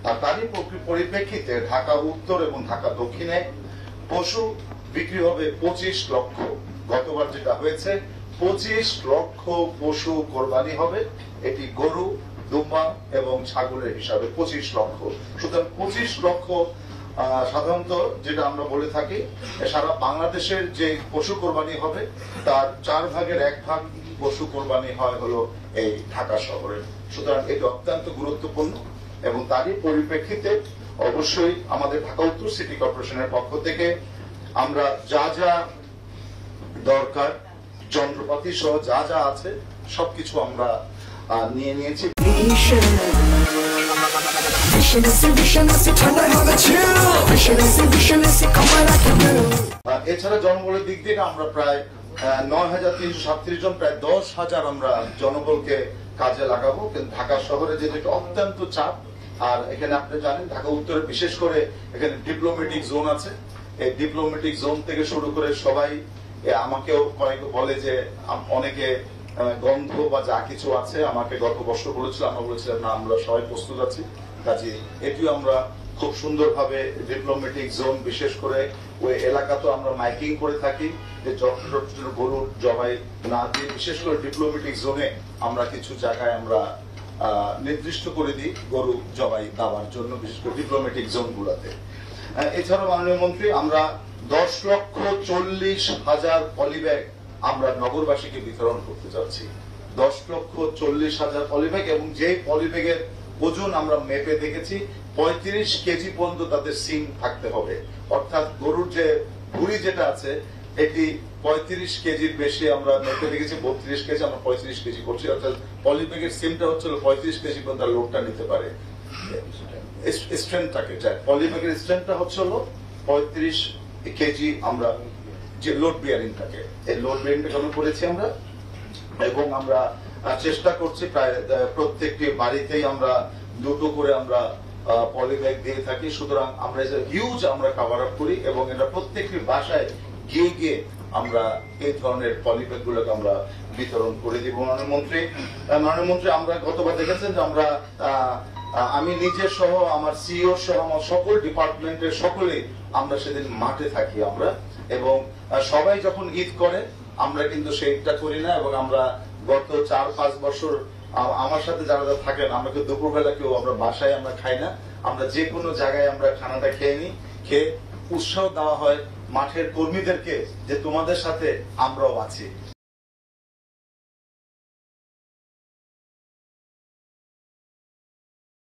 আর তারই পরিপ্রেক্ষিতে ঢাকা উত্তর এবং ঢাকা দক্ষিণে পশু বিক্রি হবে 25 লক্ষ। গতবার যেটা হয়েছে 25 লক্ষ পশু কোরবানি হবে, এটি গরু, দুম্বা এবং ছাগলের হিসাবে 25 লক্ষ। সুতরাং 25 লক্ষ সাধারণত যেটা আমরা বলে থাকি সারা বাংলাদেশের যে পশু কোরবানি হবে তার 4 ভাগের 1 ভাগ পশু কোরবানি হয় হলো এই ঢাকা শহরে। সুতরাং এটি অত্যন্ত গুরুত্বপূর্ণ এবং তারই পরিপ্রেক্ষিতে অবশ্যই আমাদের ঢাকা উত্তর সিটি কর্পোরেশনের পক্ষ থেকে আমরা যা যা দরকার যন্ত্রপাতি সহ যা যা আছে সবকিছু আমরা নিয়ে নিয়েছি। এছাড়া জনবলের দিক থেকে আমরা প্রায় 9,337 জন, প্রায় 10,000 আমরা জনবলকে কাজে লাগাবো। কিন্তু ঢাকা শহরে যেটা অত্যন্ত চাপ, আর এখানে আপনি জানেন ঢাকা উত্তরে বিশেষ করে এখানে ডিপ্লোমেটিক জোন আছে। এই ডিপ্লোমেটিক জোন থেকে শুরু করে সবাই আমাকেও কয়েকে বলে যে অনেকে গন্ধ বা যা কিছু আছে আমাকে গত বছর বলেছিল, আমরা বলেছিলাম না আমরা সবাই প্রস্তুত আছি। কাজে এটিও আমরা খুব সুন্দরভাবে ডিপ্লোমেটিক জোন, বিশেষ করে ওই এলাকা তো আমরা মাইকিং করে থাকি যে গরু জবাই না দিয়ে বিশেষ করে ডিপ্লোমেটিক জোনে আমরা কিছু জায়গায় আমরা নির্দিষ্ট করে দিই গরু জবাই দেওয়ার জন্য, বিশেষ করে ডিপ্লোমেটিক জোন গুলাতে। এছাড়াও মাননীয় মন্ত্রী আমরা 10,40,000 পলিব্যাগ আমরা নগরবাসীকে বিতরণ করতে যাচ্ছি। 10,40,000 পলিব্যাগ, এবং যে পলিব্যাগের ওজন আমরা মেপে দেখেছি 35 কেজি পর্যন্ত তাদের সিং থাকতে হবে। অর্থাৎ গরুর যে ভুঁড়ি যেটা আছে এটি 35 কেজির বেশি আমরা মেপে দেখেছি, 32 কেজি আমরা 35 কেজি করছি। অর্থাৎ পলিব্যাগের সিমটা হচ্ছে 35 কেজি পর্যন্ত লোডটা নিতে পারে। স্ট্রেংথটাকে পলিব্যাগের স্ট্রেংথটা হচ্ছে 35 কেজি আমরা যে লোড বিয়ারিংটাকে, এই লোড বিয়ারিংটা আমরা করেছি আমরা, এবং আমরা চেষ্টা করছি প্রায় প্রত্যেকটি বাড়িতেই আমরা 2টো করে আমরা পলিব্যাগ দিয়ে থাকি। সুতরাং আমরা হিউজ আমরা কভার আপ করি এবং এটা প্রত্যেকটি বাসায় গিয়ে গিয়ে আমরা এই ধরনের পলিব্যাগ গুলোকে আমরা বিতরণ করে দিব। মাননীয় মন্ত্রী আমরা গতবার দেখেছেন যে আমরা আমি নিজে সহ আমার সিইও সহ আমার সকল ডিপার্টমেন্টের সকলেই আমরা সেদিন মাঠে থাকি আমরা, এবং সবাই যখন ঈদ করে আমরা কিন্তু সেইটা করি না। এবং আমরা গত 4-5 বছর আমার সাথে যারা থাকেন আমরা কিন্তু দুপুরবেলা কেউ আমরা বাসায় আমরা খাই না, আমরা যে কোনো জায়গায় আমরা খানাটা খেয়ে নিই। খেয়ে উৎসাহ দেওয়া হয় মাঠের কর্মীদেরকে যে তোমাদের সাথে আমরাও আছি।